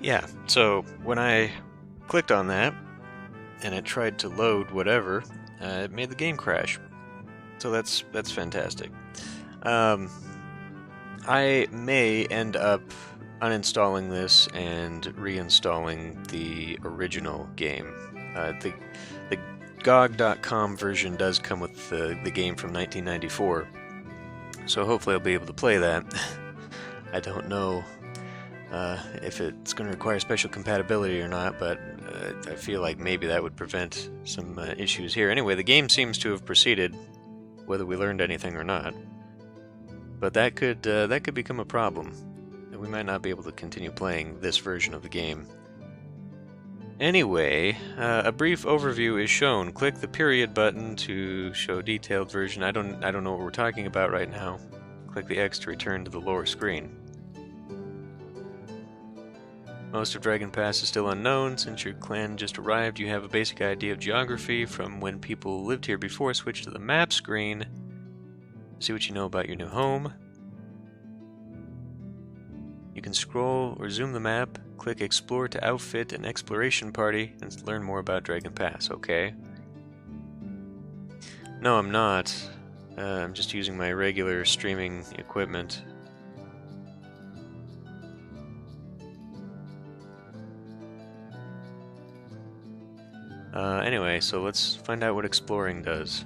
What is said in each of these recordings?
Yeah, so when I clicked on that and it tried to load whatever, it made the game crash. So that's fantastic. Um, I may end up uninstalling this and reinstalling the original game. The GOG.com version does come with the game from 1994, so hopefully I'll be able to play that. I don't know if it's going to require special compatibility or not, but I feel like maybe that would prevent some issues here. Anyway, the game seems to have proceeded, whether we learned anything or not. But that could become a problem, and we might not be able to continue playing this version of the game. Anyway, a brief overview is shown. Click the period button to show detailed version. I don't know what we're talking about right now. Click the X to return to the lower screen. Most of Dragon Pass is still unknown. Since your clan just arrived, you have a basic idea of geography from when people lived here before. Switch to the map screen. See what you know about your new home. You can scroll or zoom the map, click Explore to outfit an exploration party, and learn more about Dragon Pass. Okay. No, I'm not. I'm just using my regular streaming equipment. Anyway, so let's find out what exploring does.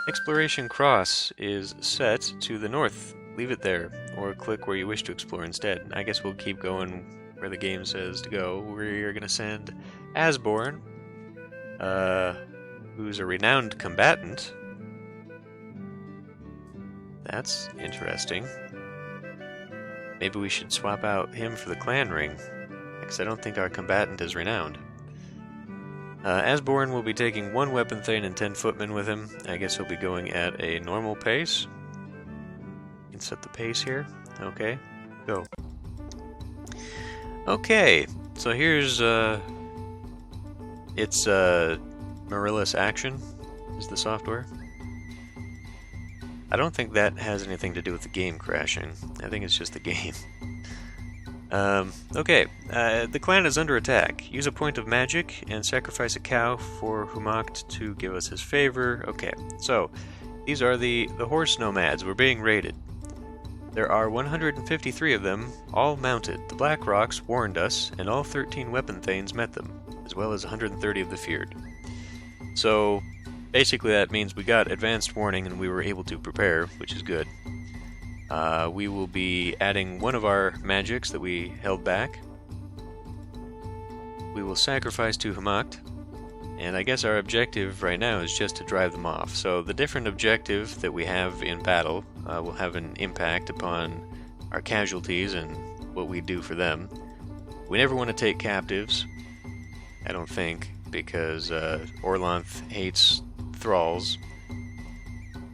Exploration Cross is set to the north. Leave it there, or click where you wish to explore instead. I guess we'll keep going where the game says to go. We're going to send Asborn, who's a renowned combatant. That's interesting. Maybe we should swap out him for the clan ring, because I don't think our combatant is renowned. Asborn will be taking 1 weapon thane and 10 footmen with him. I guess he'll be going at a normal pace. You can set the pace here. Okay, go. Okay, so here's it's Marillus Action is the software. I don't think that has anything to do with the game crashing. I think it's just the game. Okay, the clan is under attack. Use a point of magic and sacrifice a cow for Humacht to give us his favor. Okay, so these are the horse nomads. We're being raided. There are 153 of them, all mounted. The Black Rocks warned us, and all 13 weapon thanes met them, as well as 130 of the feared. So basically that means we got advanced warning and we were able to prepare, which is good. We will be adding one of our magics that we held back. We will sacrifice to Humacht, and I guess our objective right now is just to drive them off. So the different objective that we have in battle will have an impact upon our casualties and what we do for them. We never want to take captives, I don't think, because Orlanth hates thralls.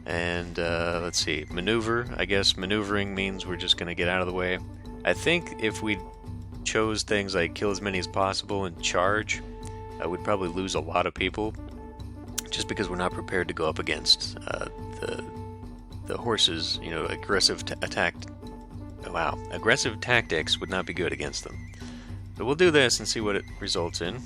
And let's see, maneuver. I guess maneuvering means we're just going to get out of the way. I think if we chose things like kill as many as possible and charge, we'd probably lose a lot of people, just because we're not prepared to go up against the horses. You know, aggressive aggressive tactics would not be good against them. So we'll do this and see what it results in.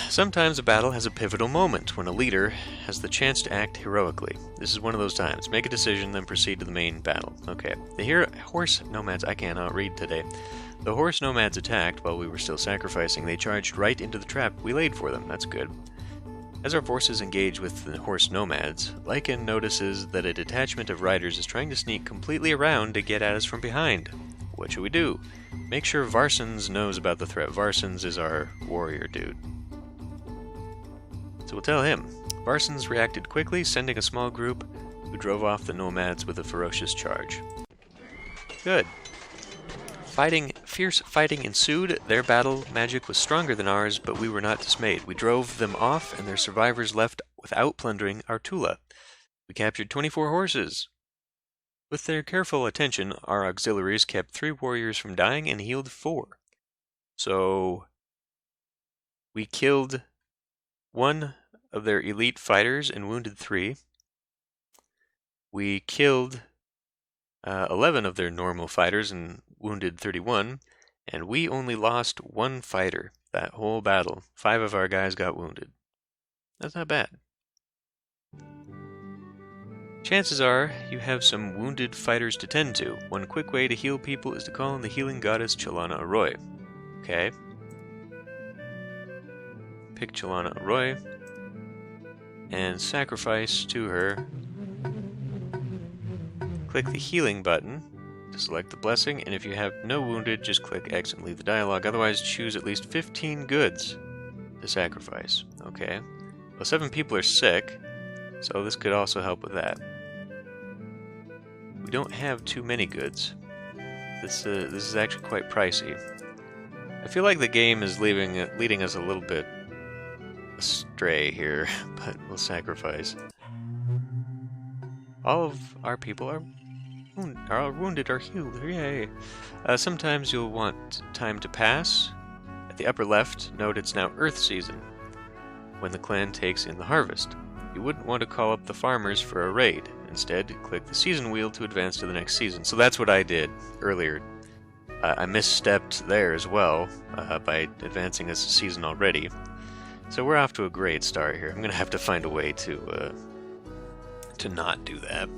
Sometimes a battle has a pivotal moment when a leader has the chance to act heroically. This is one of those times. Make a decision, then proceed to the main battle. Okay. The horse nomads, I cannot read today. The horse nomads attacked while we were still sacrificing. They charged right into the trap we laid for them. That's good. As our forces engage with the horse nomads, Lycan notices that a detachment of riders is trying to sneak completely around to get at us from behind. What should we do? Make sure Varsons knows about the threat. Varsons is our warrior dude. So we'll tell him. Varsons reacted quickly, sending a small group who drove off the nomads with a ferocious charge. Good. Fierce fighting ensued. Their battle magic was stronger than ours, but we were not dismayed. We drove them off, and their survivors left without plundering our Tula. We captured 24 horses. With their careful attention, our auxiliaries kept 3 warriors from dying and healed 4. So we killed 1 of their elite fighters and wounded 3. We killed 11 of their normal fighters and wounded 31, and we only lost 1 fighter that whole battle. 5 of our guys got wounded. That's not bad. Chances are you have some wounded fighters to tend to. One quick way to heal people is to call on the healing goddess Chelana Arroy. Okay. Pick Chelana Arroy and sacrifice to her. Click the healing button to select the blessing, and if you have no wounded, just click X and leave the dialogue. Otherwise, choose at least 15 goods to sacrifice. Okay. Well, 7 people are sick, so this could also help with that. We don't have too many goods. This is actually quite pricey. I feel like the game is leading us a little bit astray here, but we'll sacrifice. All of our people are wounded or healed. Yay! Sometimes you'll want time to pass. At the upper left, note it's now Earth season, when the clan takes in the harvest. You wouldn't want to call up the farmers for a raid. Instead, click the season wheel to advance to the next season. So that's what I did earlier. I misstepped there as well by advancing a season already. So we're off to a great start here. I'm going to have to find a way to not do that.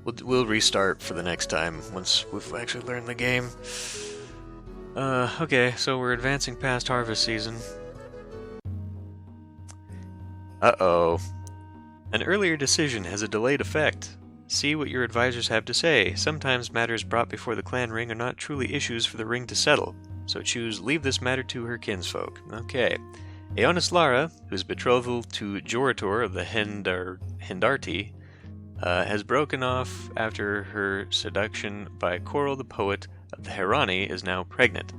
We'll restart for the next time once we've actually learned the game. Okay, so we're advancing past harvest season. Uh-oh. An earlier decision has a delayed effect. See what your advisors have to say. Sometimes matters brought before the clan ring are not truly issues for the ring to settle, so choose leave this matter to her kinsfolk. Okay. Aeonis Lara, whose betrothal to Jorator of the Hendarti, has broken off after her seduction by Coral the poet of the Herani is now pregnant.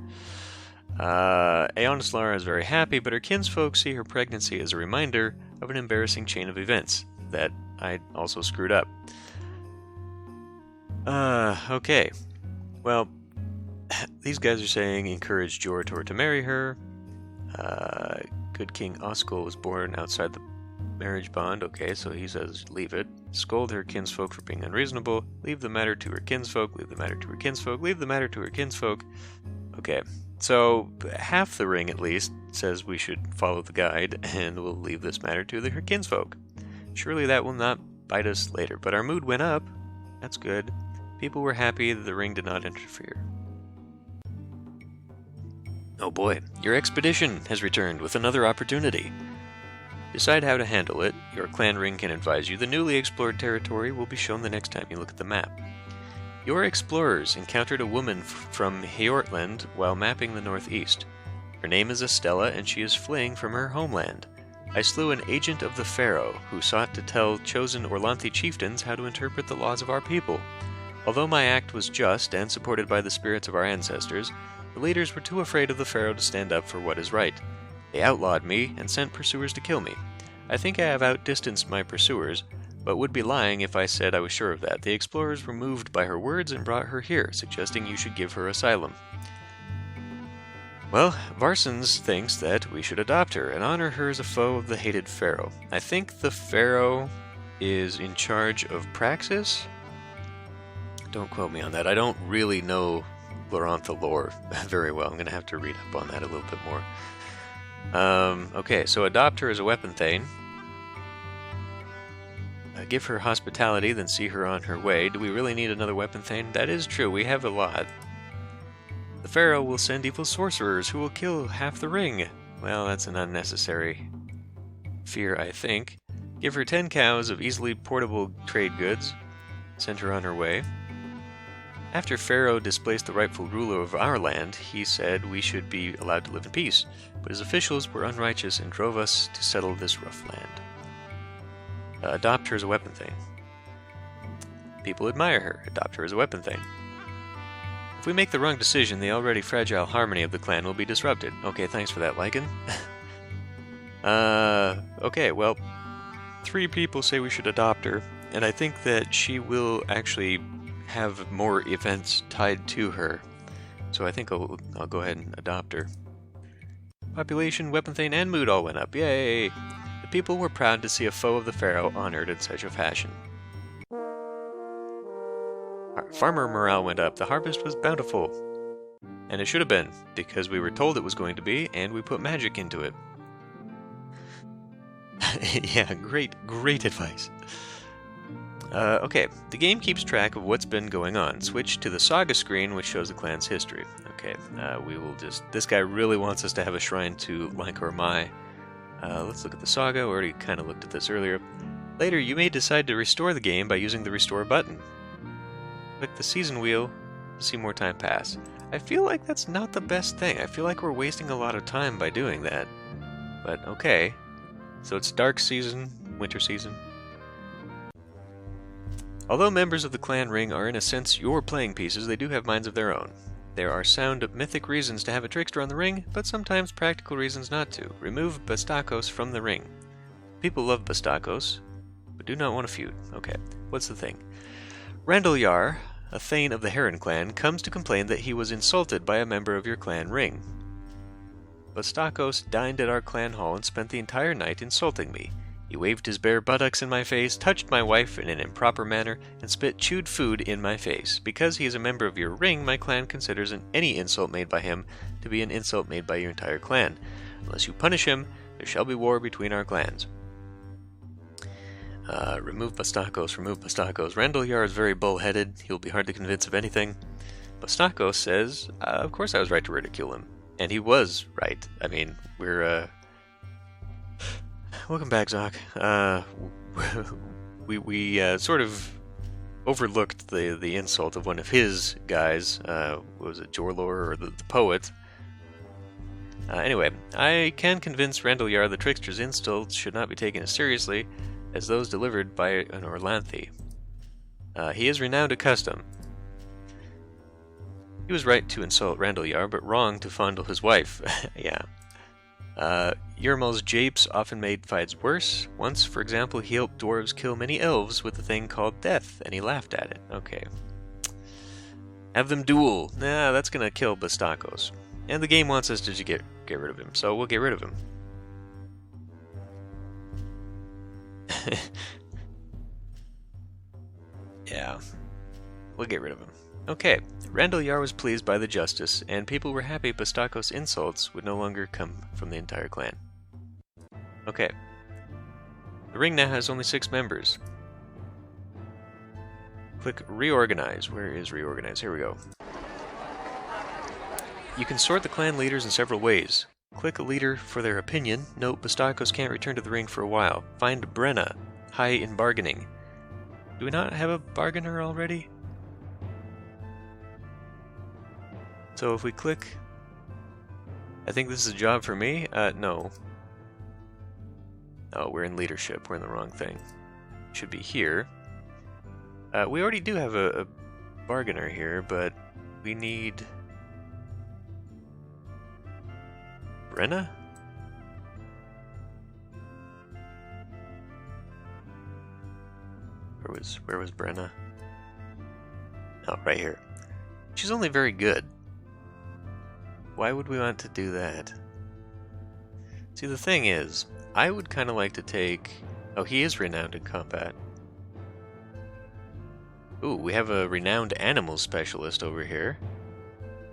Aeonis Lara is very happy, but her kinsfolk see her pregnancy as a reminder of an embarrassing chain of events that I also screwed up. Okay. Well, these guys are saying encourage Jorator to marry her. Good King Oskel was born outside the marriage bond. Okay, so he says leave it. Scold her kinsfolk for being unreasonable. Leave the matter to her kinsfolk. Leave the matter to her kinsfolk. Leave the matter to her kinsfolk. Okay, so half the ring at least says we should follow the guide, and we'll leave this matter to her kinsfolk. Surely that will not bite us later, but our mood went up. That's good. People were happy that the ring did not interfere. Oh boy, your expedition has returned with another opportunity. Decide how to handle it. Your clan ring can advise you. The newly explored territory will be shown the next time you look at the map. Your explorers encountered a woman from Hjortland while mapping the northeast. Her name is Estella, and she is fleeing from her homeland. I slew an agent of the Pharaoh who sought to tell chosen Orlanthi chieftains how to interpret the laws of our people. Although my act was just and supported by the spirits of our ancestors, the leaders were too afraid of the Pharaoh to stand up for what is right. They outlawed me and sent pursuers to kill me. I think I have outdistanced my pursuers, but would be lying if I said I was sure of that. The explorers were moved by her words and brought her here, suggesting you should give her asylum. Well, Varsons thinks that we should adopt her and honor her as a foe of the hated Pharaoh. I think the Pharaoh is in charge of Praxis? Don't quote me on that. I don't really know Glorantha lore very well. I'm going to have to read up on that a little bit more. Okay, so adopt her as a weapon thane. Give her hospitality, then see her on her way. Do we really need another weapon thane? That is true, we have a lot. The Pharaoh will send evil sorcerers who will kill half the ring. Well, that's an unnecessary fear, I think. Give her 10 cows of easily portable trade goods. Send her on her way. After Pharaoh displaced the rightful ruler of our land, he said we should be allowed to live in peace, but his officials were unrighteous and drove us to settle this rough land. Adopt her as a weapon thing. People admire her. Adopt her as a weapon thing. If we make the wrong decision, the already fragile harmony of the clan will be disrupted. Okay, thanks for that, Lycan. Okay, well, 3 people say we should adopt her, and I think that she will actually have more events tied to her. So I think I'll go ahead and adopt her. Population, weapon thane, and mood all went up. Yay! The people were proud to see a foe of the Pharaoh honored in such a fashion. Farmer morale went up. The harvest was bountiful. And it should have been, because we were told it was going to be, and we put magic into it. Yeah, great advice. Okay, the game keeps track of what's been going on. Switch to the saga screen, which shows the clan's history. Okay, we will just... This guy really wants us to have a shrine to Lankor Mai. Let's look at the saga. We already kind of looked at this earlier. Later, you may decide to restore the game by using the restore button. Click the season wheel to see more time pass. I feel like that's not the best thing. I feel like we're wasting a lot of time by doing that. But okay. So it's dark season, winter season. Although members of the clan ring are in a sense your playing pieces, they do have minds of their own. There are sound mythic reasons to have a trickster on the ring, but sometimes practical reasons not to. Remove Bastakos from the ring. People love Bastakos, but do not want to feud. Okay, what's the thing? Randalyar, a Thane of the Heron clan, comes to complain that he was insulted by a member of your clan ring. Bastakos dined at our clan hall and spent the entire night insulting me. He waved his bare buttocks in my face, touched my wife in an improper manner, and spit chewed food in my face. Because he is a member of your ring, my clan considers any insult made by him to be an insult made by your entire clan. Unless you punish him, there shall be war between our clans. Remove Bastakos, remove Bastakos. Randalyar is very bullheaded. He'll be hard to convince of anything. Bastakos says, of course I was right to ridicule him. And he was right. I mean, we're, welcome back, Zoc. We sort of overlooked the insult of one of his guys. Was it Jorlor or the poet? Anyway, I can convince Randalyar the trickster's insults should not be taken as seriously as those delivered by an Orlanthi. He is renowned at custom. He was right to insult Randalyar, but wrong to fondle his wife. Yeah. Yermal's japes often made fights worse. Once, for example, he helped dwarves kill many elves with a thing called death, and he laughed at it. Okay. Have them duel. Nah, that's gonna kill Bastakos. And the game wants us to get rid of him, so we'll get rid of him. Yeah, we'll get rid of him. Okay, Randalyar was pleased by the justice, and people were happy Bastakos' insults would no longer come from the entire clan. Okay. The ring now has only 6 members. Click Reorganize. Where is Reorganize? Here we go. You can sort the clan leaders in several ways. Click a leader for their opinion. Note Bastakos can't return to the ring for a while. Find Brenna, high in bargaining. Do we not have a bargainer already? So if we click... I think this is a job for me? No. Oh, we're in leadership. We're in the wrong thing. Should be here. We already do have a bargainer here, but we need... Brenna? Where was Brenna? Oh, right here. She's only very good. Why would we want to do that? See, the thing is, I would kind of like to take... Oh, he is renowned in combat. Ooh, we have a renowned animal specialist over here.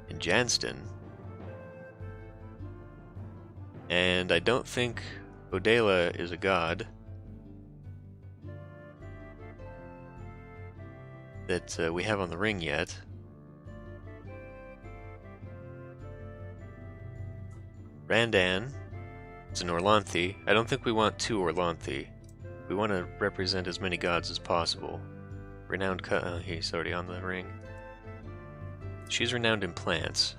In Janston. And I don't think Odela is a god. That we have on the ring yet. Randan is an Orlanthi. I don't think we want 2 Orlanthi. We want to represent as many gods as possible. Renowned he's already on the ring. She's renowned in plants.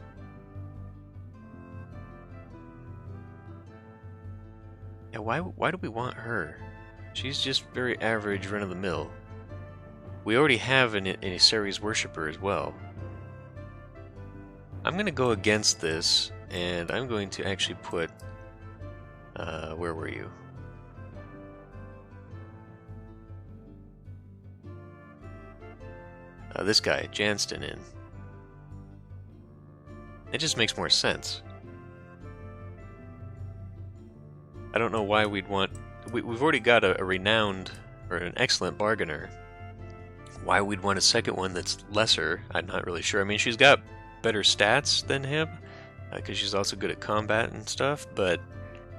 Yeah, why do we want her? She's just very average, run-of-the-mill. We already have an Ceres worshipper as well. I'm going to go against this, and I'm going to actually put... where were you? This guy, Janston, in. It just makes more sense. I don't know why we'd want... We've already got a renowned, or an excellent bargainer. Why we'd want a second one that's lesser, I'm not really sure. I mean, she's got better stats than him, because she's also good at combat and stuff,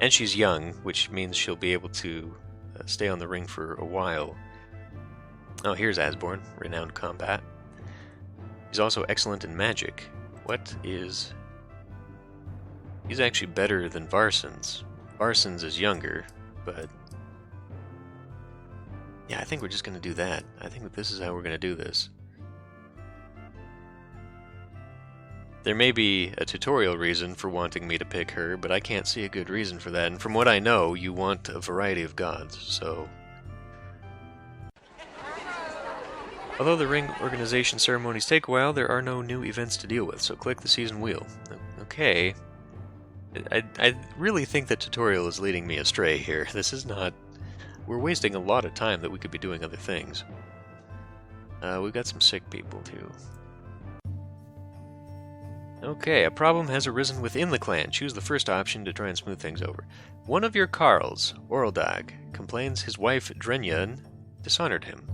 and she's young, which means she'll be able to stay on the ring for a while. Oh, here's Asborn, renowned combat. He's also excellent in magic. He's actually better than Varson's. Varson's is younger, but yeah, I think we're just going to do that. I think that this is how we're going to do this. There may be a tutorial reason for wanting me to pick her, but I can't see a good reason for that, and from what I know, you want a variety of gods, so... Although the ring organization ceremonies take a while, there are no new events to deal with, so click the season wheel. Okay. I really think the tutorial is leading me astray here. This is not... We're wasting a lot of time that we could be doing other things. We've got some sick people, too. Okay, a problem has arisen within the clan. Choose the first option to try and smooth things over. One of your Carls, Oreldag, complains his wife Drenyan dishonored him.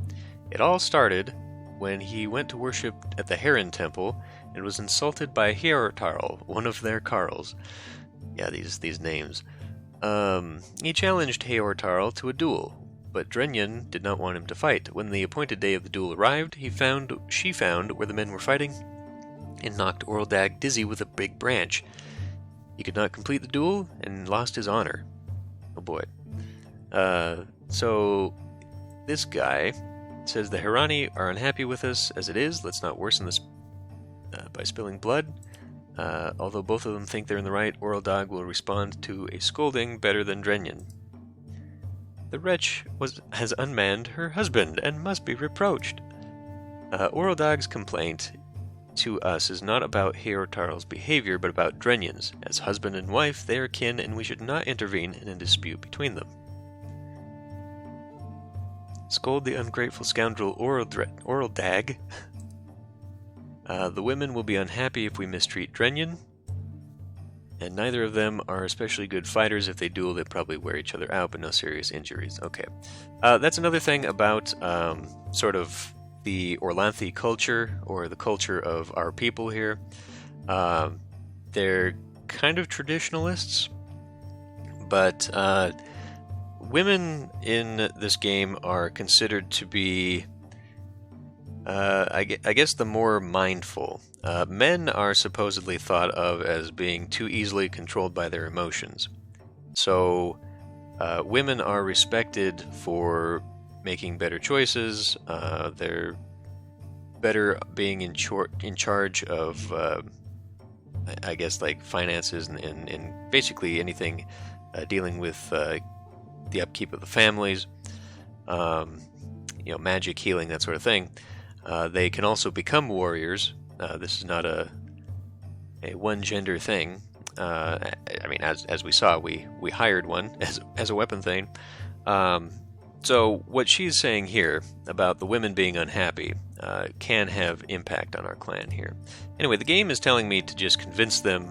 It all started when he went to worship at the Heron Temple and was insulted by Hiertarl, one of their Carls. Yeah, these names. He challenged Hiertarl to a duel, but Drenyan did not want him to fight. When the appointed day of the duel arrived, she found where the men were fighting and knocked Oreldag dizzy with a big branch. He could not complete the duel and lost his honor. Oh boy. So this guy says the Hirani are unhappy with us as it is. Let's not worsen this by spilling blood. Although both of them think they're in the right, Oreldag will respond to a scolding better than Drenyan. The wretch has unmanned her husband and must be reproached. Oreldag's complaint to us is not about Hiertarl's behavior, but about Drenyan's. As husband and wife, they are kin, and we should not intervene in a dispute between them. Scold the ungrateful scoundrel Oreldag. The women will be unhappy if we mistreat Drenyan, and neither of them are especially good fighters. If they duel, they probably wear each other out, but no serious injuries. Okay. That's another thing about sort of the Orlanthi culture, or the culture of our people here. They're kind of traditionalists, but women in this game are considered to be, I guess, the more mindful. Men are supposedly thought of as being too easily controlled by their emotions. So women are respected for making better choices. They're better being in charge of, I guess, like finances and basically anything dealing with the upkeep of the families, magic, healing, that sort of thing. They can also become warriors. This is not a one-gender thing. I mean, as we saw, we hired one as a weapon thing. So what she's saying here about the women being unhappy can have impact on our clan here. Anyway, the game is telling me to just convince them,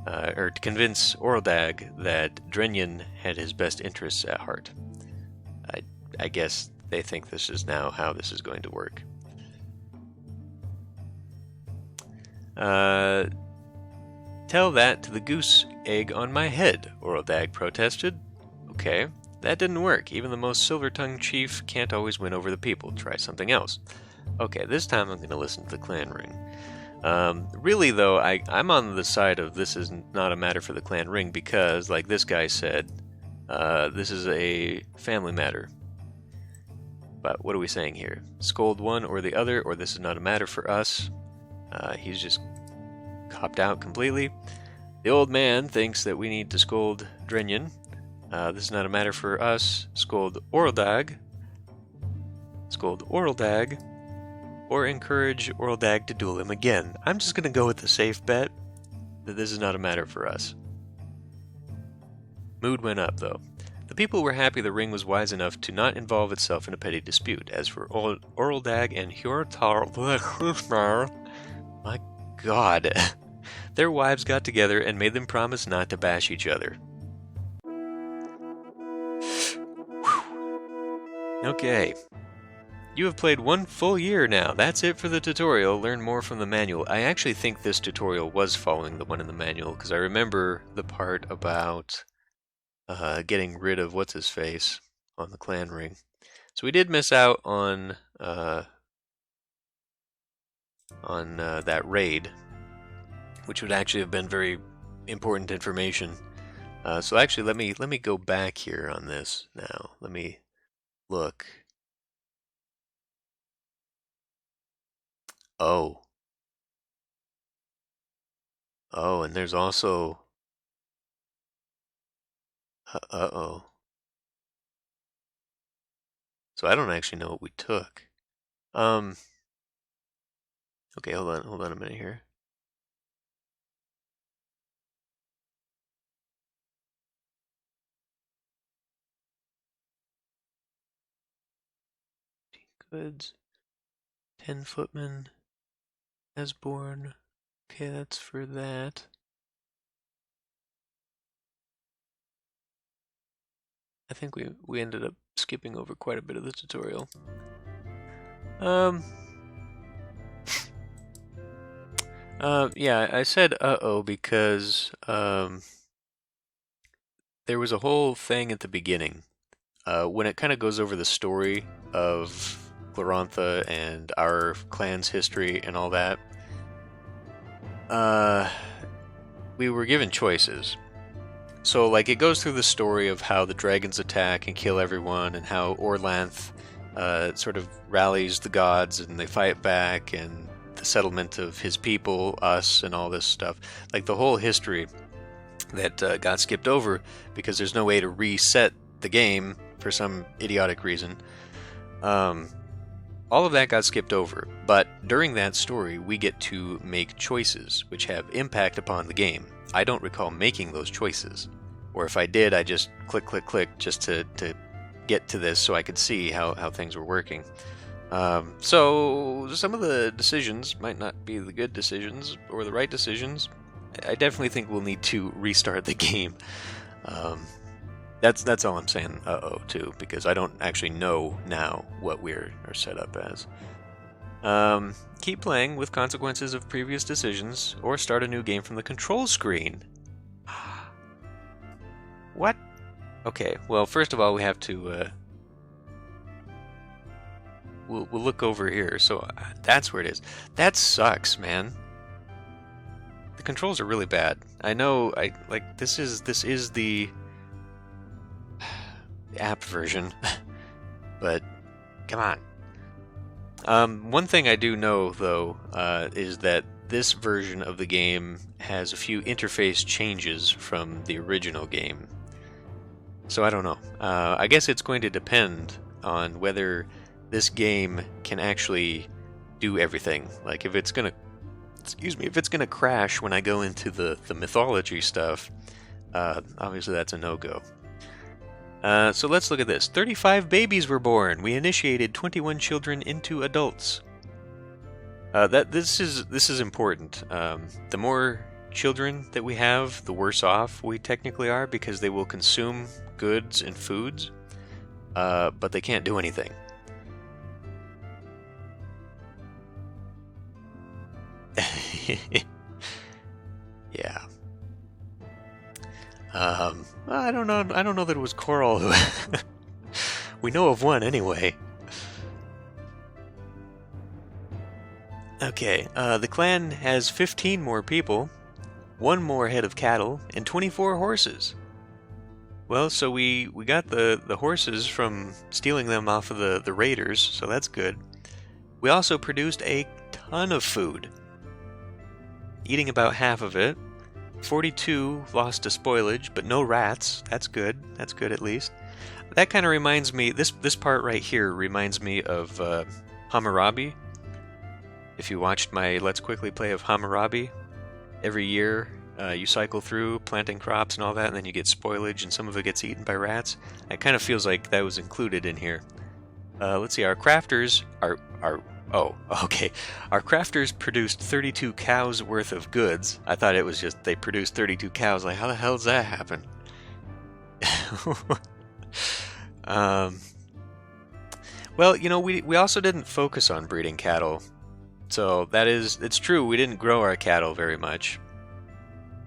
or to convince Oreldag that Drenyan had his best interests at heart. I guess they think this is now how this is going to work. Tell that to the goose egg on my head, Oreldag protested. Okay, that didn't work. Even the most silver-tongued chief can't always win over the people. Try something else. Okay, this time I'm going to listen to the clan ring. Really, though, I'm on the side of this is not a matter for the clan ring because, like this guy said, this is a family matter. But what are we saying here? Scold one or the other, or this is not a matter for us. He's just copped out completely. The old man thinks that we need to scold Drenyan. This is not a matter for us. Scold Oreldag. Scold Oreldag. Or encourage Oreldag to duel him again. I'm just going to go with the safe bet that this is not a matter for us. Mood went up, though. The people were happy the ring was wise enough to not involve itself in a petty dispute. As for Oreldag and Hiertarl, my God, their wives got together and made them promise not to bash each other. Okay. You have played 1 full year now. That's it for the tutorial. Learn more from the manual. I actually think this tutorial was following the one in the manual, because I remember the part about getting rid of what's-his-face on the clan ring. So we did miss out on that raid, which would actually have been very important information. So actually, let me go back here on this now. Let me look. Oh. Oh, and there's also... Uh-oh. So I don't actually know what we took. Okay, hold on a minute here. Goods. 10 footmen. Esborn. Okay, that's for that. I think we ended up skipping over quite a bit of the tutorial. Yeah, I said uh-oh because there was a whole thing at the beginning when it kind of goes over the story of Glorantha and our clan's history and all that. We were given choices. So, like, it goes through the story of how the dragons attack and kill everyone, and how Orlanth sort of rallies the gods and they fight back, and the settlement of his people, us, and all this stuff. Like, the whole history that got skipped over because there's no way to reset the game for some idiotic reason. All of that got skipped over, but during that story, we get to make choices which have impact upon the game. I don't recall making those choices, or if I did, I just click, click, click just to get to this so I could see how things were working. So some of the decisions might not be the good decisions or the right decisions. I definitely think we'll need to restart the game. That's all I'm saying, uh-oh, too, because I don't actually know now what we are set up as. Keep playing with consequences of previous decisions, or start a new game from the control screen. What? Okay, well, first of all, we have to... We'll look over here, so that's where it is. That sucks, man. The controls are really bad. I know, this is the app version, but come on. One thing I do know, though, is that this version of the game has a few interface changes from the original game. So I don't know. I guess it's going to depend on whether this game can actually do everything. Like, if it's gonna, if it's gonna crash when I go into the mythology stuff, obviously that's a no-go. So let's look at this. 35 babies were born. We initiated 21 children into adults. This is important. The more children that we have, the worse off we technically are, because they will consume goods and foods, but they can't do anything. Yeah. I don't know that it was Coral who... We know of one anyway. Okay, the clan has 15 more people, 1 more head of cattle, and 24 horses. Well, so we got the horses from stealing them off of the raiders, so that's good. We also produced a ton of food, eating about half of it. 42 lost to spoilage, but no rats. That's good. That's good, at least. That kind of reminds me... This part right here reminds me of Hammurabi. If you watched my Let's Quickly play of Hammurabi, every year you cycle through planting crops and all that, and then you get spoilage, and some of it gets eaten by rats. It kind of feels like that was included in here. Let's see, our crafters are... Oh, okay. Our crafters produced 32 cows worth of goods. I thought it was just they produced 32 cows. Like, how the hell does that happen? Well, you know, we also didn't focus on breeding cattle. So it's true, we didn't grow our cattle very much.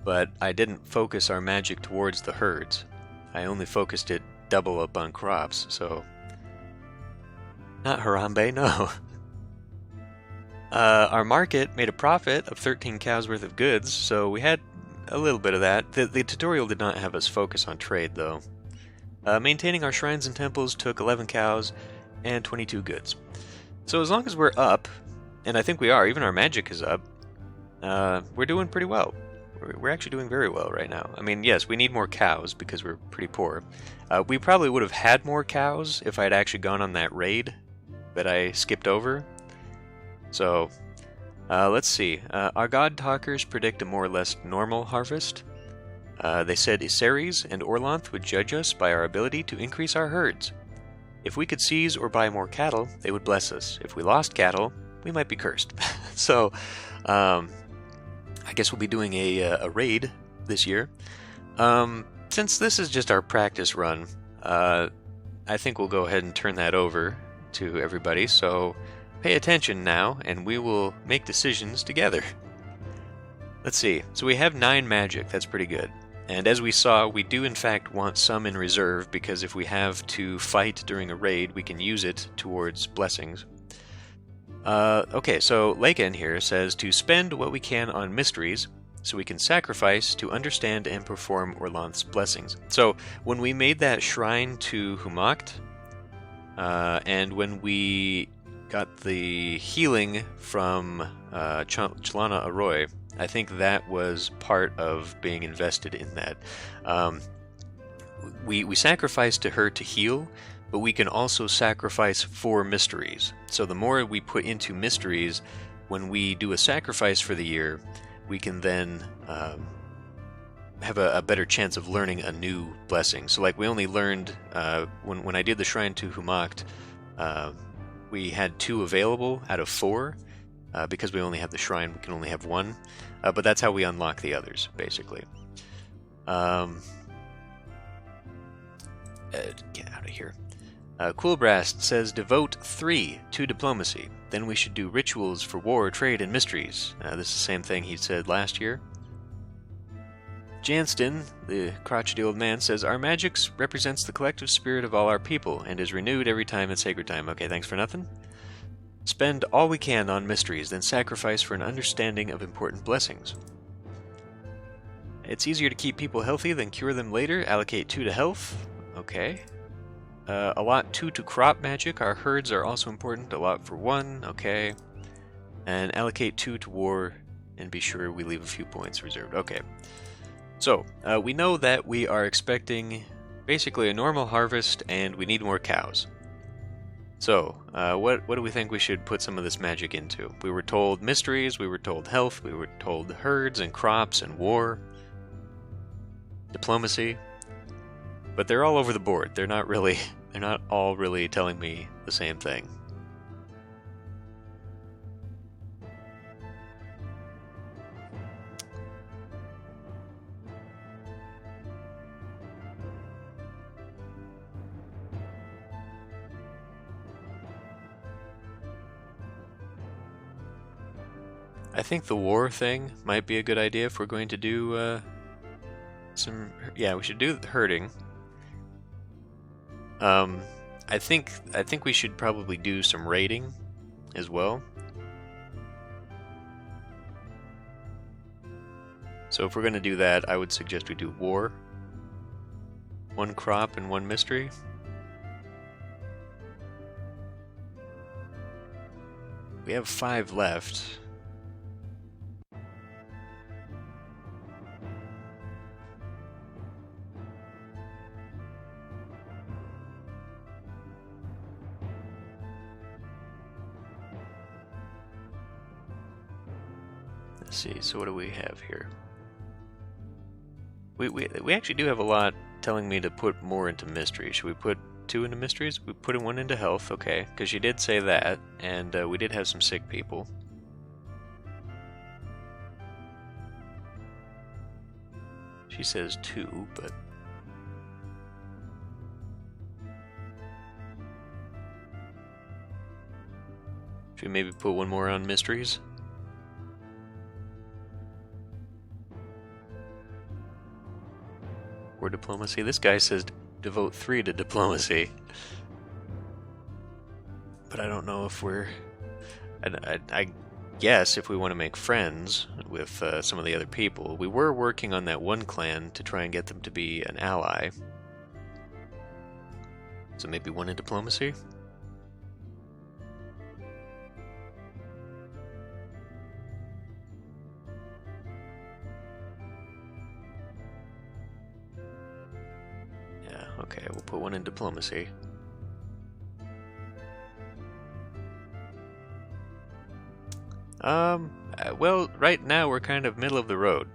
But I didn't focus our magic towards the herds. I only focused it double up on crops, so... Not Harambe, no. Our market made a profit of 13 cows worth of goods, so we had a little bit of that. The tutorial did not have us focus on trade, though. Maintaining our shrines and temples took 11 cows and 22 goods. So as long as we're up, and I think we are, even our magic is up, we're doing pretty well. We're actually doing very well right now. I mean, yes, we need more cows because we're pretty poor. We probably would have had more cows if I had actually gone on that raid that I skipped over. So, let's see. Our god talkers predict a more or less normal harvest. They said Iseres and Orlanth would judge us by our ability to increase our herds. If we could seize or buy more cattle, they would bless us. If we lost cattle, we might be cursed. So, I guess we'll be doing a raid this year. Since this is just our practice run, I think we'll go ahead and turn that over to everybody. So pay attention now, and we will make decisions together. Let's see. So we have 9 magic. That's pretty good. And as we saw, we do in fact want some in reserve, because if we have to fight during a raid, we can use it towards blessings. Okay, so Laken here says to spend what we can on mysteries, so we can sacrifice to understand and perform Orlanth's blessings. So when we made that shrine to Humacht, and when we got the healing from Chalana Arroy, I think that was part of being invested in that. We sacrificed to her to heal, but we can also sacrifice for mysteries. So the more we put into mysteries, when we do a sacrifice for the year, we can then have a better chance of learning a new blessing. So like we only learned, when I did the shrine to Humacht, we had 2 available out of 4. Because we only have the shrine, we can only have 1. But that's how we unlock the others, basically. Get out of here. Coolbrast says devote 3 to diplomacy. Then we should do rituals for war, trade, and mysteries. This is the same thing he said last year. Janston, the crotchety old man, says our magic represents the collective spirit of all our people and is renewed every time at sacred time. Okay, thanks for nothing. Spend all we can on mysteries, then sacrifice for an understanding of important blessings. It's easier to keep people healthy than cure them later. Allocate 2 to health. Okay. Allot 2 to crop magic. Our herds are also important. Allot for 1. Okay. And allocate 2 to war, and be sure we leave a few points reserved. Okay. So, we know that we are expecting basically a normal harvest, and we need more cows. So, what do we think we should put some of this magic into? We were told mysteries, we were told health, we were told herds and crops and war, diplomacy, but they're all over the board. They're not all really telling me the same thing. I think the war thing might be a good idea if we're going to do yeah, we should do herding. I think we should probably do some raiding as well. So if we're going to do that, I would suggest we do war, 1 crop and 1 mystery. We have 5 left. Let's see, so what do we have here? We actually do have a lot telling me to put more into mystery. Should we put 2 into mysteries? We put 1 into health, okay, because she did say that, and we did have some sick people. She says 2, but... Should we maybe put one more on mysteries? Or diplomacy? This guy says devote 3 to diplomacy. But I don't know if we're... I guess if we want to make friends with some of the other people. We were working on that one clan to try and get them to be an ally. So maybe 1 in diplomacy? Yeah, okay, we'll put 1 in diplomacy. Well, right now we're kind of middle of the road.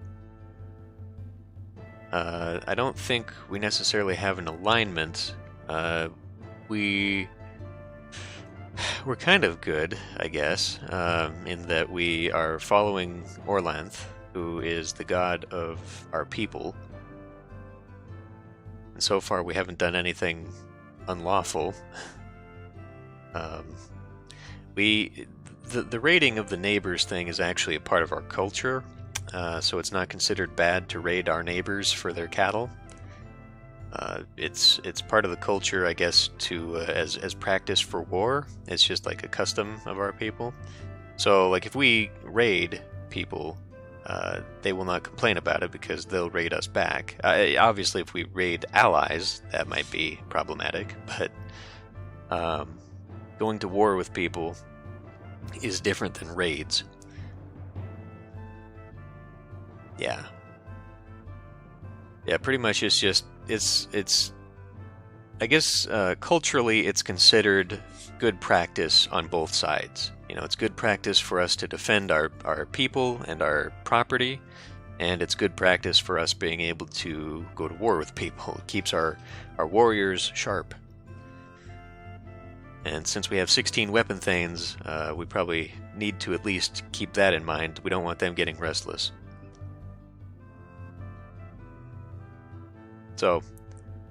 I don't think we necessarily have an alignment. We're kind of good, I guess, in that we are following Orlanth, who is the god of our people. And so far we haven't done anything unlawful. The raiding of the neighbors thing is actually a part of our culture, so it's not considered bad to raid our neighbors for their cattle. It's part of the culture, I guess, to as practice for war. It's just like a custom of our people. So, like, if we raid people, they will not complain about it because they'll raid us back. Obviously, if we raid allies, that might be problematic, but going to war with people is different than raids. Yeah, pretty much it's just it's I guess culturally it's considered good practice on both sides. You know, it's good practice for us to defend our people and our property, and it's good practice for us being able to go to war with people. It keeps our warriors sharp. And since we have 16 weapon thanes, we probably need to at least keep that in mind. We don't want them getting restless. So,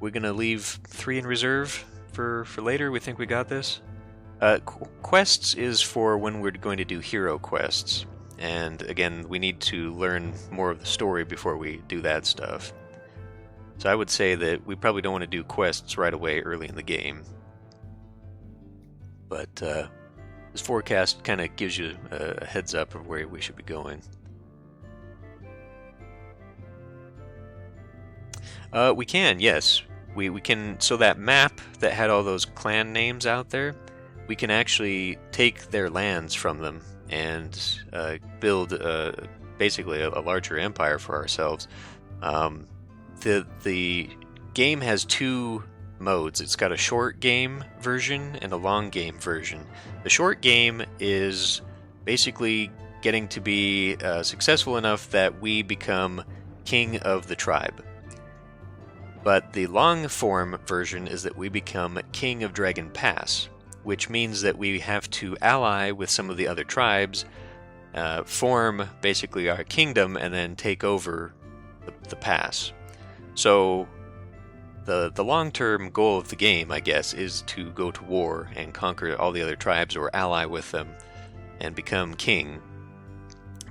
we're going to leave 3 in reserve for later. We think we got this. Quests is for when we're going to do hero quests. And again, we need to learn more of the story before we do that stuff. So I would say that we probably don't want to do quests right away early in the game. But this forecast kind of gives you a heads up of where we should be going. We can, yes. We can, so that map that had all those clan names out there, we can actually take their lands from them and build basically a larger empire for ourselves. The game has 2 modes. It's got a short game version and a long game version. The short game is basically getting to be successful enough that we become king of the tribe. But the long form version is that we become king of Dragon Pass, which means that we have to ally with some of the other tribes, form basically our kingdom, and then take over the pass. So the long-term goal of the game, I guess, is to go to war and conquer all the other tribes or ally with them and become king.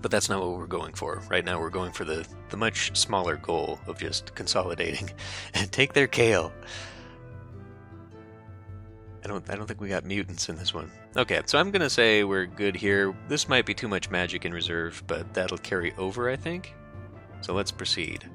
But that's not what we're going for. Right now we're going for the much smaller goal of just consolidating and take their kale. I don't think we got mutants in this one. Okay, so I'm gonna say we're good here. This might be too much magic in reserve, but that'll carry over, I think. So let's proceed.